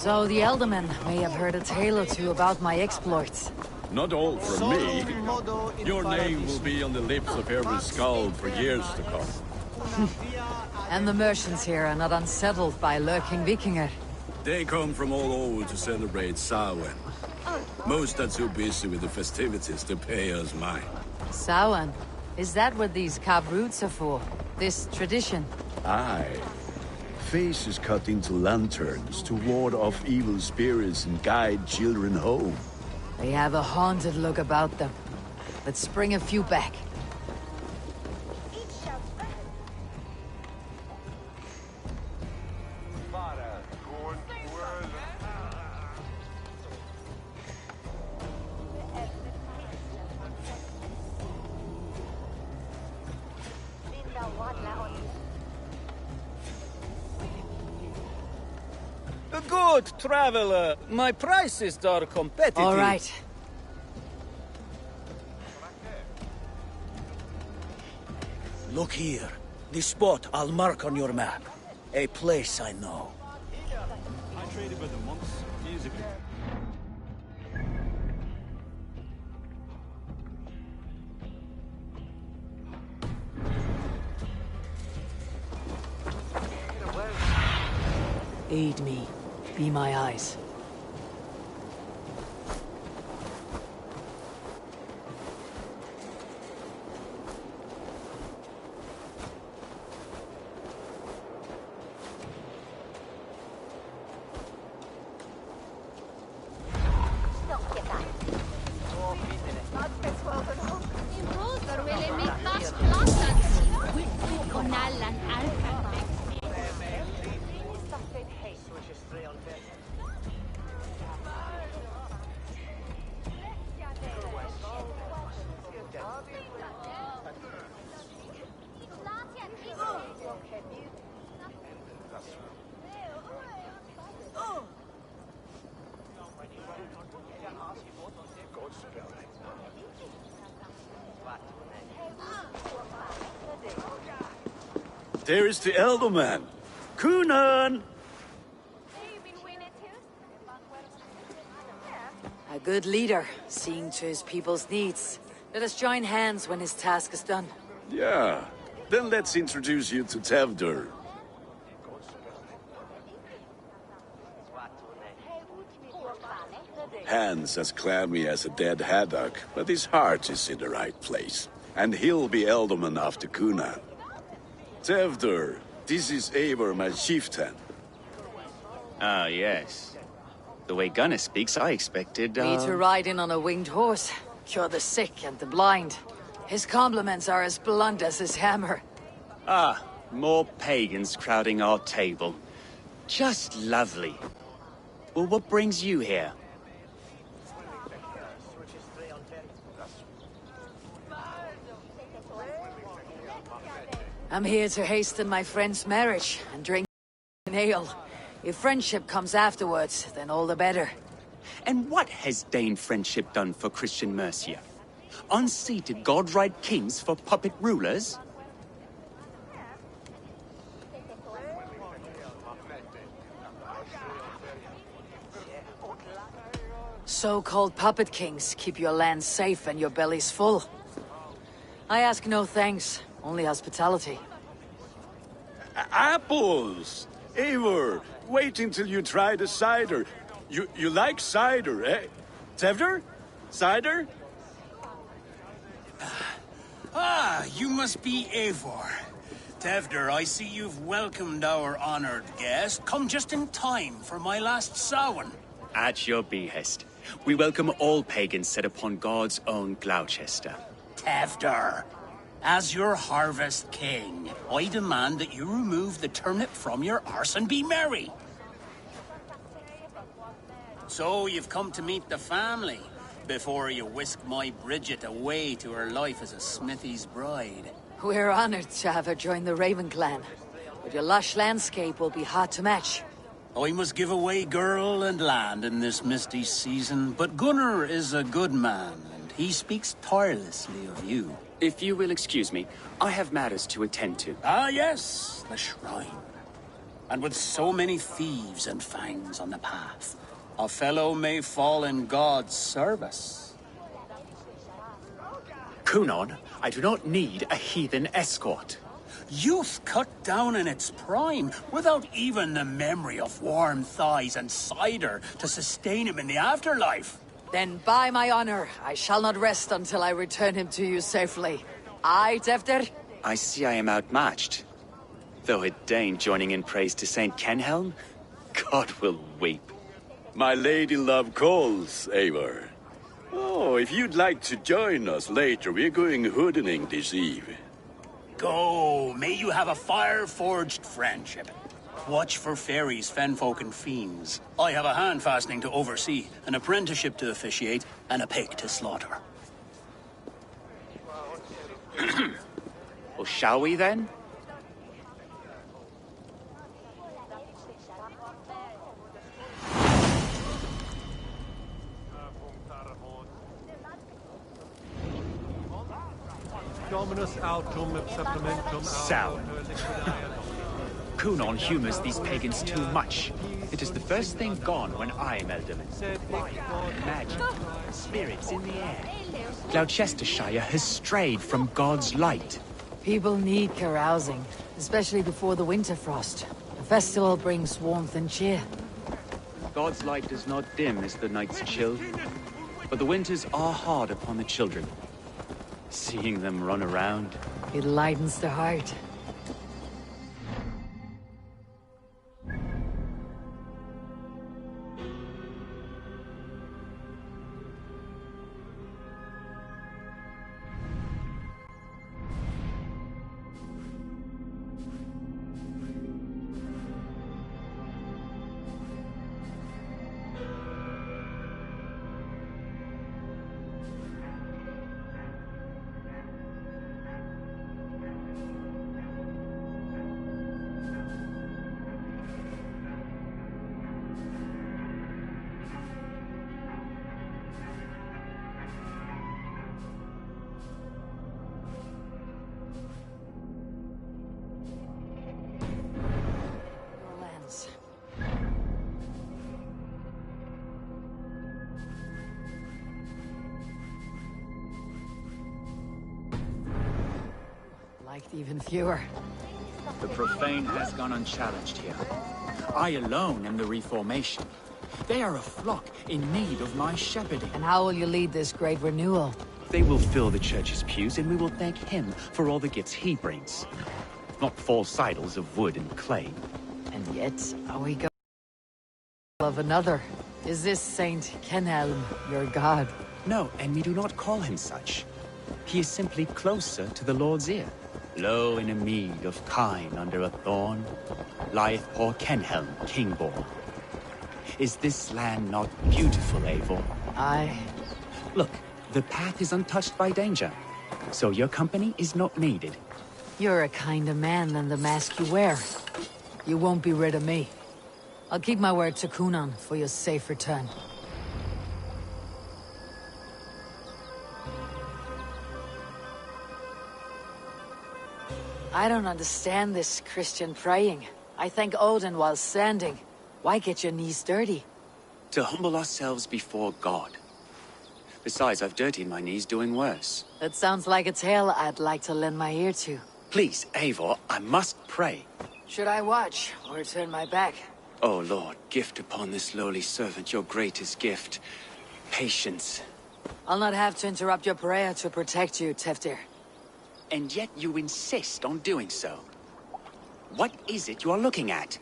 So the Eldermen may have heard a tale or two about my exploits. Not all from me. Your name will be on the lips of every skull for years to come. And the merchants here are not unsettled by lurking Vikinger. They come from all over to celebrate Samhain. Most are too busy with the festivities to pay us mind. Samhain? Is that what these carved roots are for? This tradition? Aye. Faces cut into lanterns to ward off evil spirits and guide children home. They have a haunted look about them. Let's bring a few back. Good traveler. My prices are competitive. All right. Look here. This spot I'll mark on your map. A place I know. I traded with them once, years ago. Aid me. Be my eyes. There is the Elderman. Kunan! A good leader, seeing to his people's needs. Let us join hands when his task is done. Yeah. Then let's introduce you to Tevdur. Hands as clammy as a dead haddock, but his heart is in the right place. And he'll be Elderman after Kunan. Tevdur, this is Eivor, my chieftain. Ah, yes. The way Gunnar speaks, I expected, Me to ride in on a winged horse, cure the sick and the blind. His compliments are as blunt as his hammer. Ah, more pagans crowding our table. Just lovely. Well, what brings you here? I'm here to hasten my friend's marriage and drink an ale. If friendship comes afterwards, then all the better. And what has Dane friendship done for Christian Mercia? Unseated god-right kings for puppet rulers? So-called puppet kings keep your land safe and your bellies full. I ask no thanks, only hospitality. Apples! Eivor, wait until you try the cider. You like cider, eh? Tevdur? Cider? Ah, you must be Eivor. Tevdur, I see you've welcomed our honored guest. Come just in time for my last Samhain. At your behest. We welcome all pagans set upon God's own Gloucester. Tevdur, as your harvest king, I demand that you remove the turnip from your arse and be merry. So you've come to meet the family before you whisk my Bridget away to her life as a smithy's bride. We're honored to have her join the Raven clan, but your lush landscape will be hard to match. I must give away girl and land in this misty season, but Gunnar is a good man, and he speaks tirelessly of you. If you will excuse me, I have matters to attend to. Ah, yes, the shrine. And with so many thieves and fangs on the path, a fellow may fall in God's service. Kunon, I do not need a heathen escort. Youth cut down in its prime, without even the memory of warm thighs and cider to sustain him in the afterlife. Then by my honor, I shall not rest until I return him to you safely. Aye, Tefter? I see I am outmatched. Though a Dane joining in praise to Saint Kenhelm, God will weep. My lady love calls, Eivor. Oh, if you'd like to join us later, we're going hoodening this eve. Go, may you have a fire-forged friendship. Watch for fairies, fenfolk, and fiends. I have a hand fastening to oversee, an apprenticeship to officiate, and a pig to slaughter. Well, shall we then? Sour. Kunon humors these pagans too much. It is the first thing gone when I am Elderman. Magic, spirits in the air. Gloucestershire has strayed from God's light. People need carousing, especially before the winter frost. A festival brings warmth and cheer. God's light does not dim as the nights chill, but the winters are hard upon the children. Seeing them run around. It lightens the heart. Liked even fewer. The profane has gone unchallenged here. I alone am the reformation. They are a flock in need of my shepherding. And how will you lead this great renewal? They will fill the church's pews, and we will thank him for all the gifts he brings. Not false idols of wood and clay. And yet, are we going of another? Is this Saint Kenhelm your god? No, and we do not call him such. He is simply closer to the Lord's ear. Low in a mead of kine under a thorn, lieth poor Kenhelm, king-born. Is this land not beautiful, Eivor? Aye. Look, the path is untouched by danger, so your company is not needed. You're a kinder man than the mask you wear. You won't be rid of me. I'll keep my word to Kunon for your safe return. I don't understand this Christian praying. I thank Odin while standing. Why get your knees dirty? To humble ourselves before God. Besides, I've dirtied my knees doing worse. That sounds like a tale I'd like to lend my ear to. Please, Eivor, I must pray. Should I watch, or turn my back? Oh Lord, gift upon this lowly servant your greatest gift. Patience. I'll not have to interrupt your prayer to protect you, Teftir. And yet you insist on doing so. What is it you are looking at?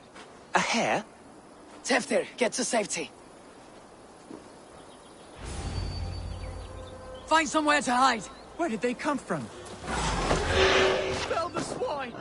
A hare? Teftir, get to safety. Find somewhere to hide. Where did they come from? Fell the swine!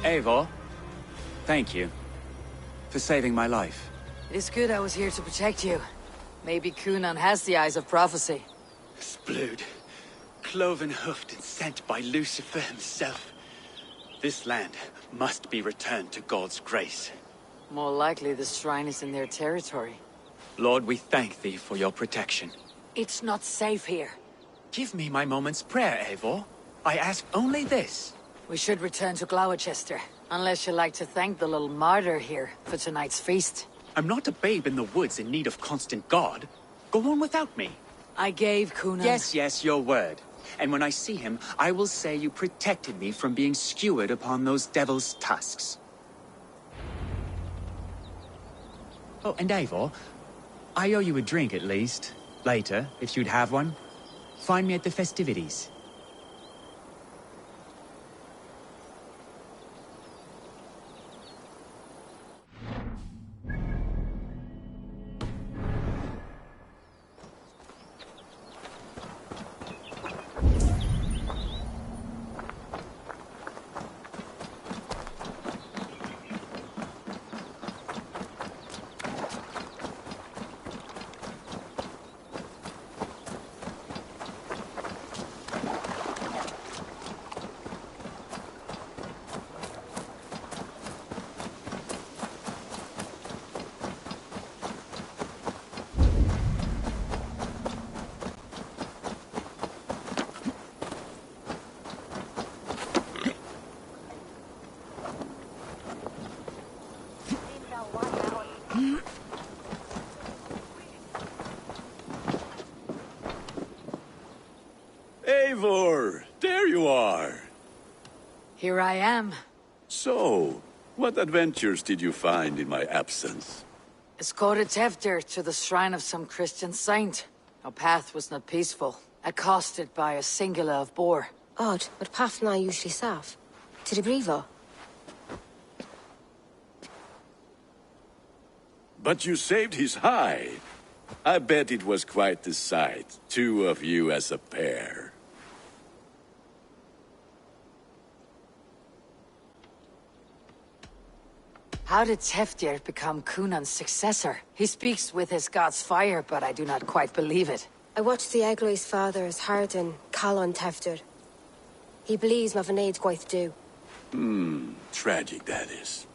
Eivor, thank you for saving my life. It is good I was here to protect you. Maybe Cunan has the eyes of prophecy. Splood, cloven-hoofed and sent by Lucifer himself. This land must be returned to God's grace. More likely the shrine is in their territory. Lord, we thank thee for your protection. It's not safe here. Give me my moment's prayer, Eivor. I ask only this. We should return to Gloucester, unless you'd like to thank the little martyr here for tonight's feast. I'm not a babe in the woods in need of constant guard. Go on without me. I gave Cunan... Yes, your word. And when I see him, I will say you protected me from being skewered upon those devil's tusks. Oh, and Eivor, I owe you a drink at least. Later, if you'd have one. Find me at the festivities. Eivor, there you are. Here I am. So, what adventures did you find in my absence? Escorted Tefter to the shrine of some Christian saint. Our path was not peaceful. Accosted by a singular of boar. Odd, but path and I usually serve. To the Brevo. But you saved his hide. I bet it was quite the sight, two of you as a pair. How did Teftir become Cunan's successor? He speaks with his god's fire, but I do not quite believe it. I watched the Egloi's father as Harden Calon Tefter. He believes Mavanade quite do. Tragic that is.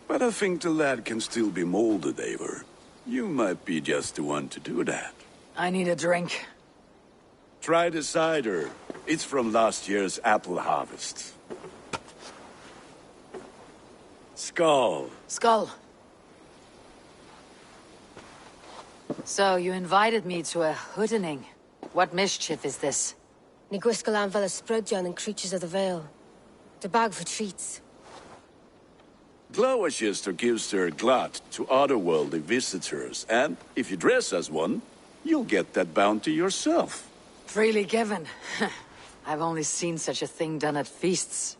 But I think the lad can still be molded, Eivor. You might be just the one to do that. I need a drink. Try the cider. It's from last year's apple harvest. Skull. Skull. So, you invited me to a hoodening. What mischief is this? Niguiscalan Vela Sprudjan and Creatures of the Vale. The bag for treats. Gloucester gives their glut to otherworldly visitors, and if you dress as one, you'll get that bounty yourself. Freely given. I've only seen such a thing done at feasts.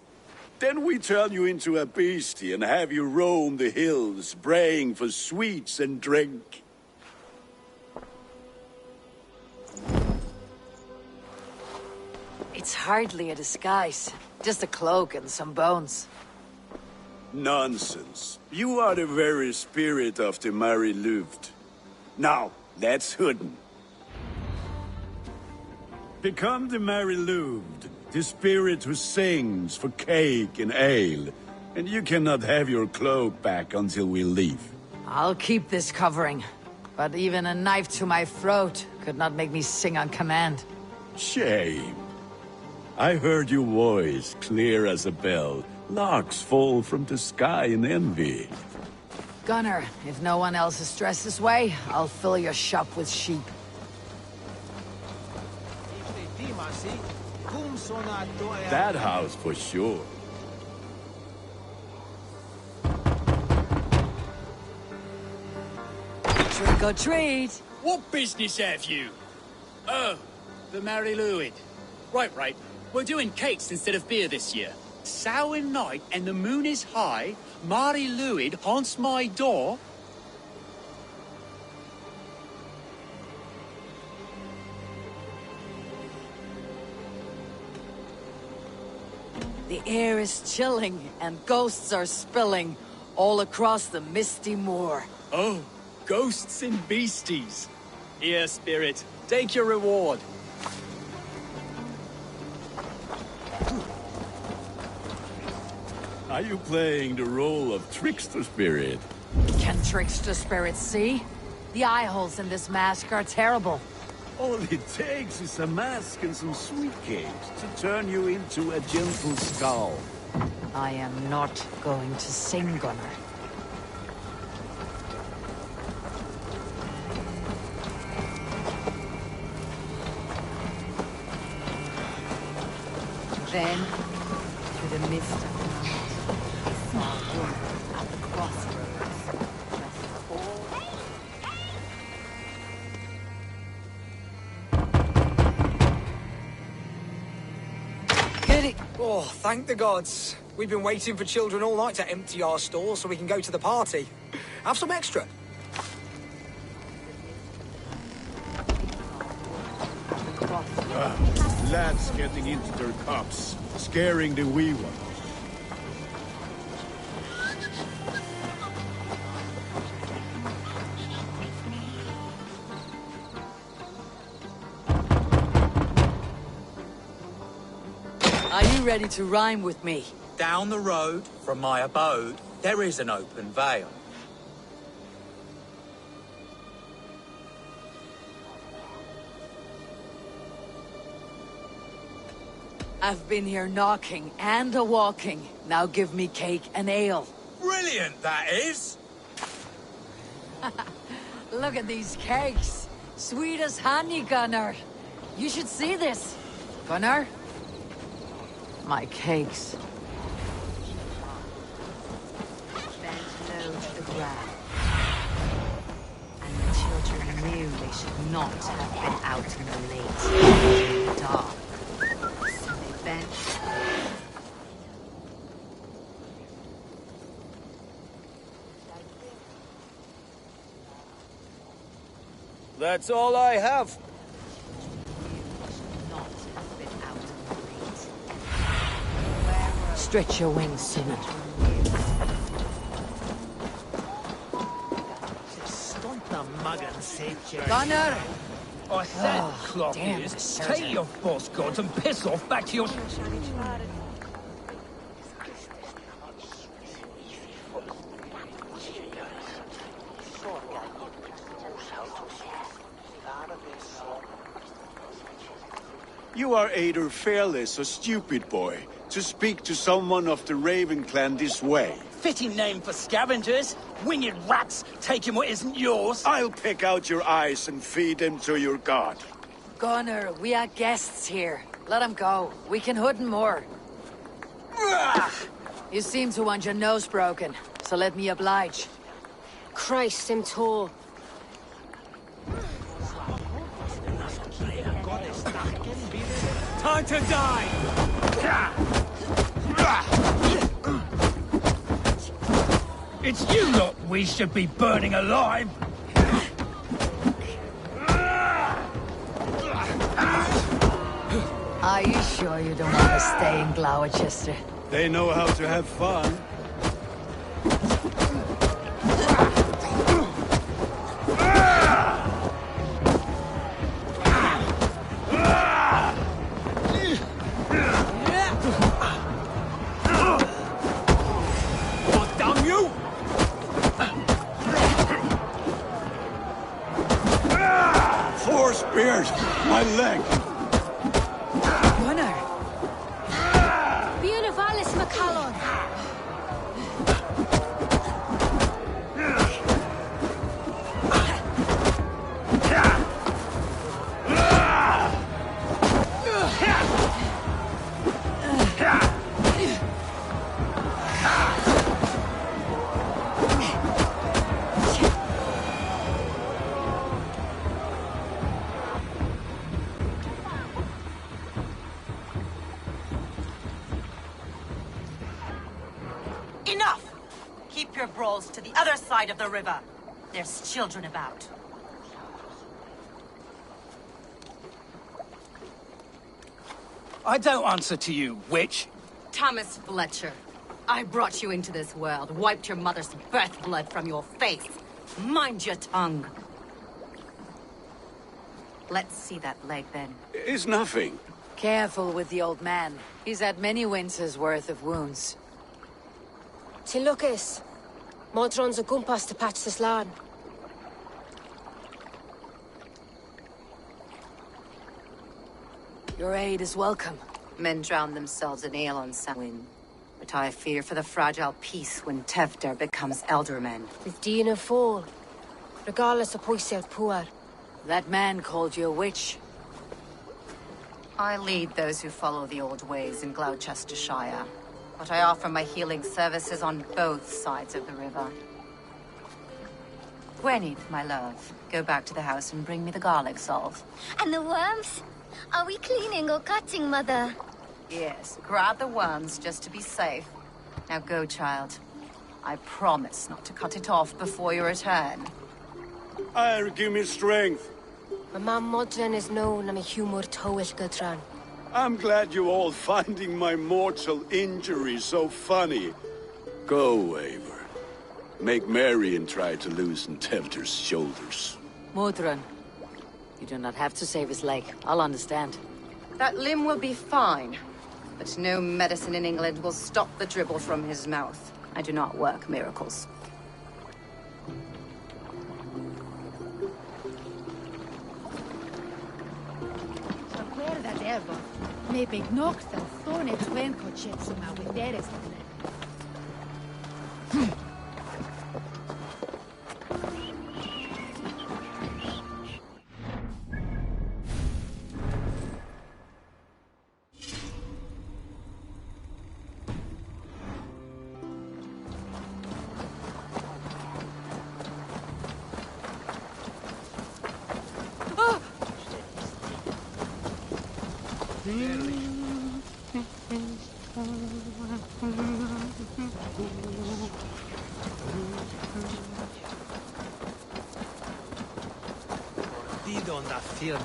Then we turn you into a beastie and have you roam the hills, braying for sweets and drink. It's hardly a disguise. Just a cloak and some bones. Nonsense. You are the very spirit of the Mary Louved. Now, let's hooden. Become the Mary Louved, the spirit who sings for cake and ale. And you cannot have your cloak back until we leave. I'll keep this covering. But even a knife to my throat could not make me sing on command. Shame. I heard your voice clear as a bell. Larks fall from the sky in envy. Gunner, if no one else is dressed this way, I'll fill your shop with sheep. That house for sure. Trick or treat! What business have you? Oh, the Mary Lwyd. Right. We're doing cakes instead of beer this year. Samhain night and the moon is high. Mary Lwyd haunts my door. The air is chilling, and ghosts are spilling all across the misty moor. Oh, ghosts and beasties. Here, spirit, take your reward. Are you playing the role of trickster spirit? Can trickster spirits see? The eye holes in this mask are terrible. All it takes is a mask and some sweet cakes to turn you into a gentle skull. I am not going to sing, Gunnar. Then, through the mist of the night, I saw a woman at the crossroads, dressed all... Kitty! Oh, thank the gods. We've been waiting for children all night to empty our stores so we can go to the party. Have some extra. Lads getting into their cups, scaring the wee ones. Are you ready to rhyme with me? Down the road from my abode, there is an open vale. I've been here knocking and a-walking. Now give me cake and ale. Brilliant, that is! Look at these cakes. Sweet as honey, Gunnar. You should see this. Gunnar? My cakes. Bent low to the ground. And the children knew they should not have been out in the late, in the dark. So they bent. That's all I have. Stretch your wings, Simon. Gunnar! I said, Oh, damn, clockies, this take your false gods and piss off back to your... You are either fearless or stupid, boy, to speak to someone of the Raven clan this way. Fitting name for scavengers. Winged rats taking what isn't yours. I'll pick out your eyes and feed them to your god. Gunnar, we are guests here. Let them go. We can hood more. You seem to want your nose broken, so let me oblige. Christ, him tall. Time to die! It's you lot we should be burning alive! Are you sure you don't want to stay in Gloucester? They know how to have fun. Four spears! My leg! Gunnar! Buenavallis Macallon. Enough! Keep your brawls to the other side of the river. There's children about. I don't answer to you, witch. Thomas Fletcher. I brought you into this world, wiped your mother's birth blood from your face. Mind your tongue. Let's see that leg, then. It's nothing. Careful with the old man. He's had many winters' worth of wounds. Till Lucas. Modron's a gumpas to patch this land. Your aid is welcome. Men drown themselves in ale on Samhain. But I fear for the fragile peace when Tevder becomes eldermen. With Dina fall. Regardless of Poisel Puar. That man called you a witch. I lead those who follow the old ways in Gloucestershire. But I offer my healing services on both sides of the river. Gwyneth, my love, go back to the house and bring me the garlic salt. And the worms? Are we cleaning or cutting, Mother? Yes, grab the worms just to be safe. Now go, child. I promise not to cut it off before you return. Give me strength. My mam Modron is known I'm a humor towish Gudran. I'm glad you all finding my mortal injury so funny. Go, Eivor. Make merry and try to loosen Tevder's shoulders. Modron, you do not have to save his leg. I'll understand. That limb will be fine. But no medicine in England will stop the dribble from his mouth. I do not work miracles. Maybe knocked the thorny twin could shit somehow with their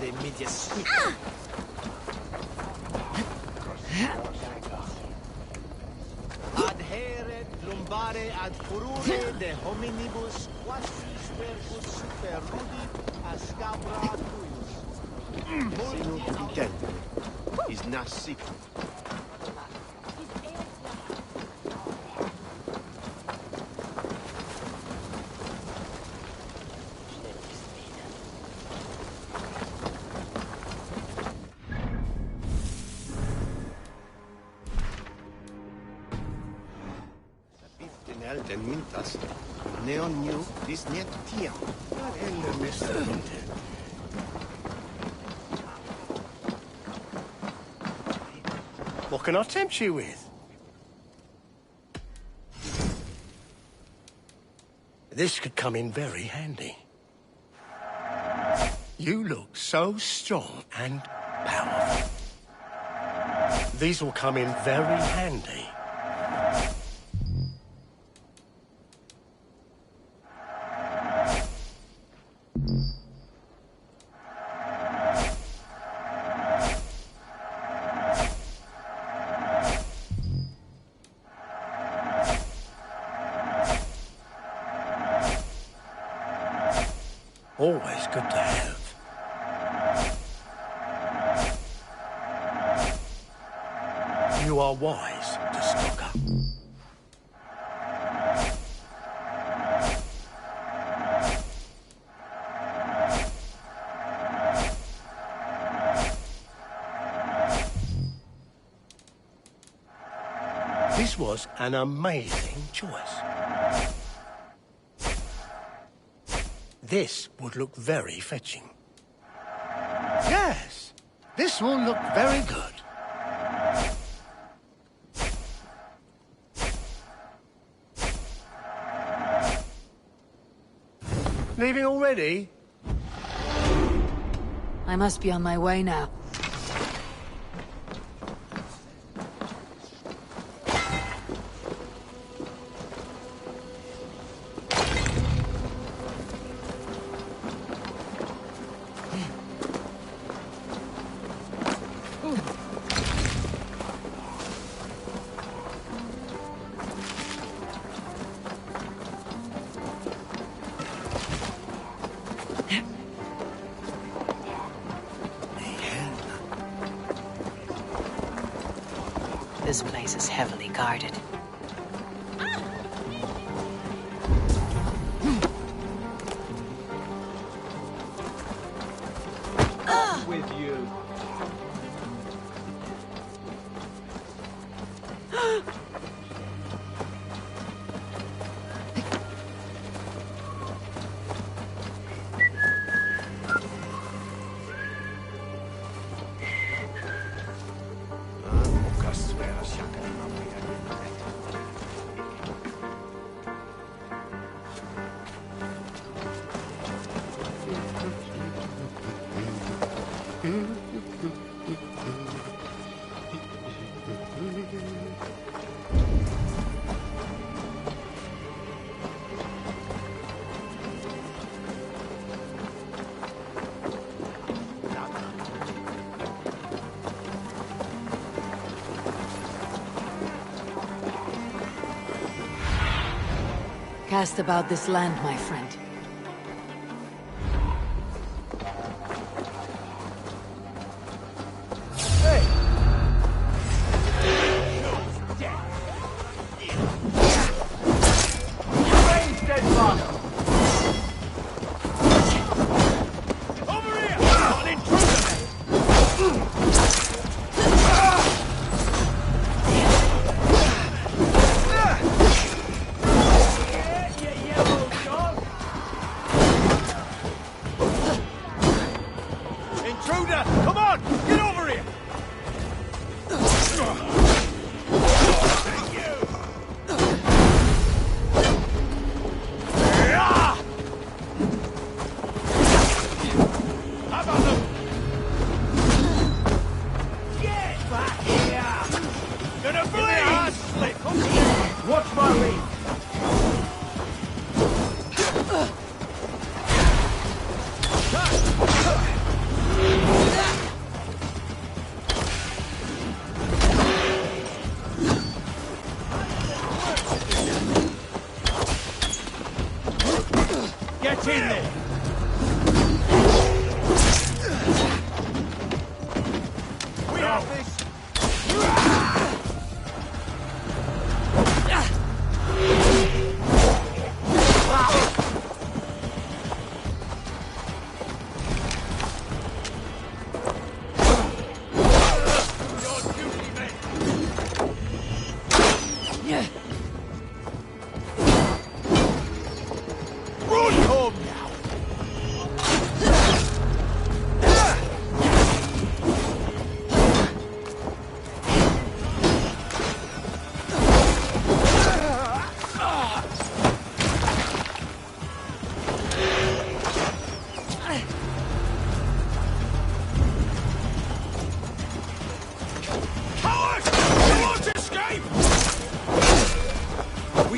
de medias. Adheret lumbare ad furore de hominibus quasis verbus super rudit ascabra tuis. Multi audent is nasip. Elden mintas. Neon new this net tiam. Elden Mr. What can I tempt you with? This could come in very handy. You look so strong and powerful. These will come in very handy. Always good to have. You are wise to stock up. This was an amazing choice. This would look very fetching. Yes, this will look very good. Leaving already? I must be on my way now. This place is heavily guarded. With you. Cast about this land, my friend.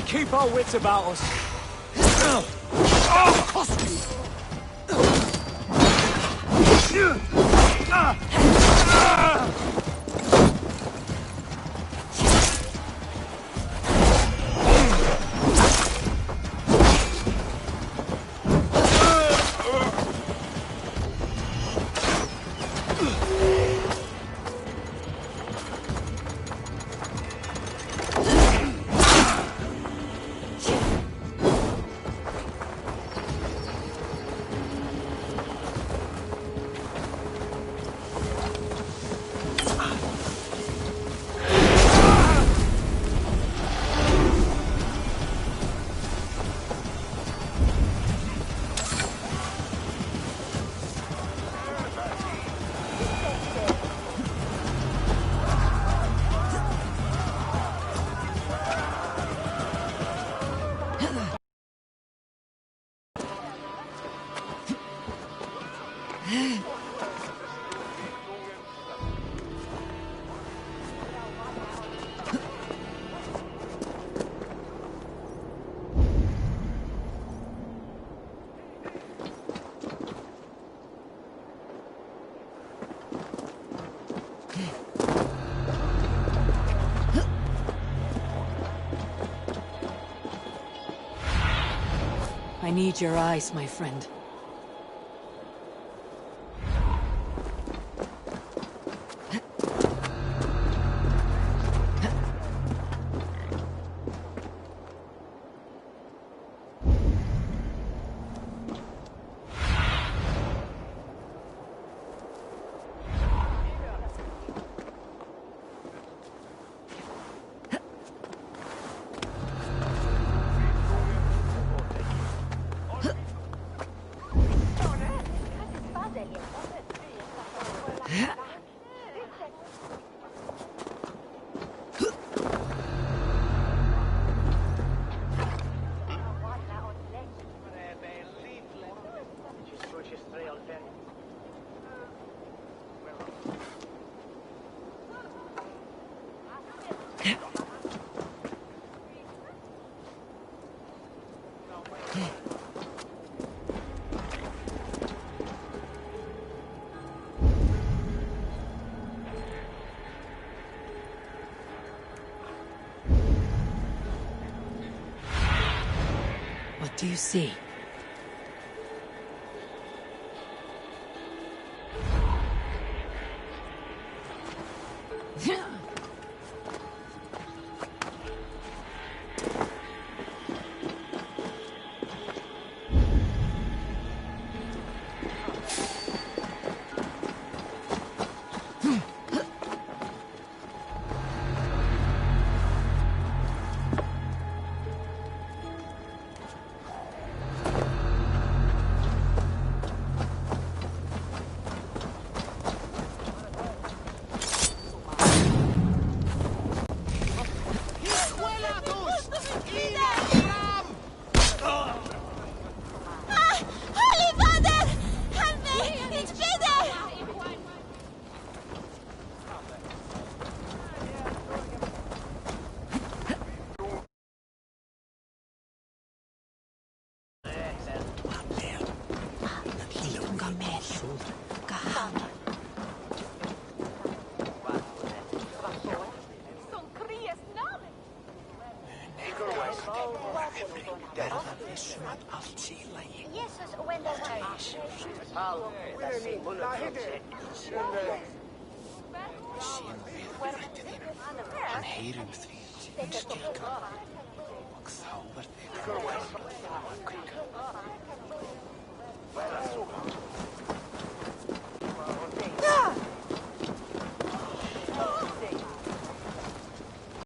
Keep our wits about us. I need your eyes, my friend. What do you see? Hann heyrir því til skilga og þá verð ég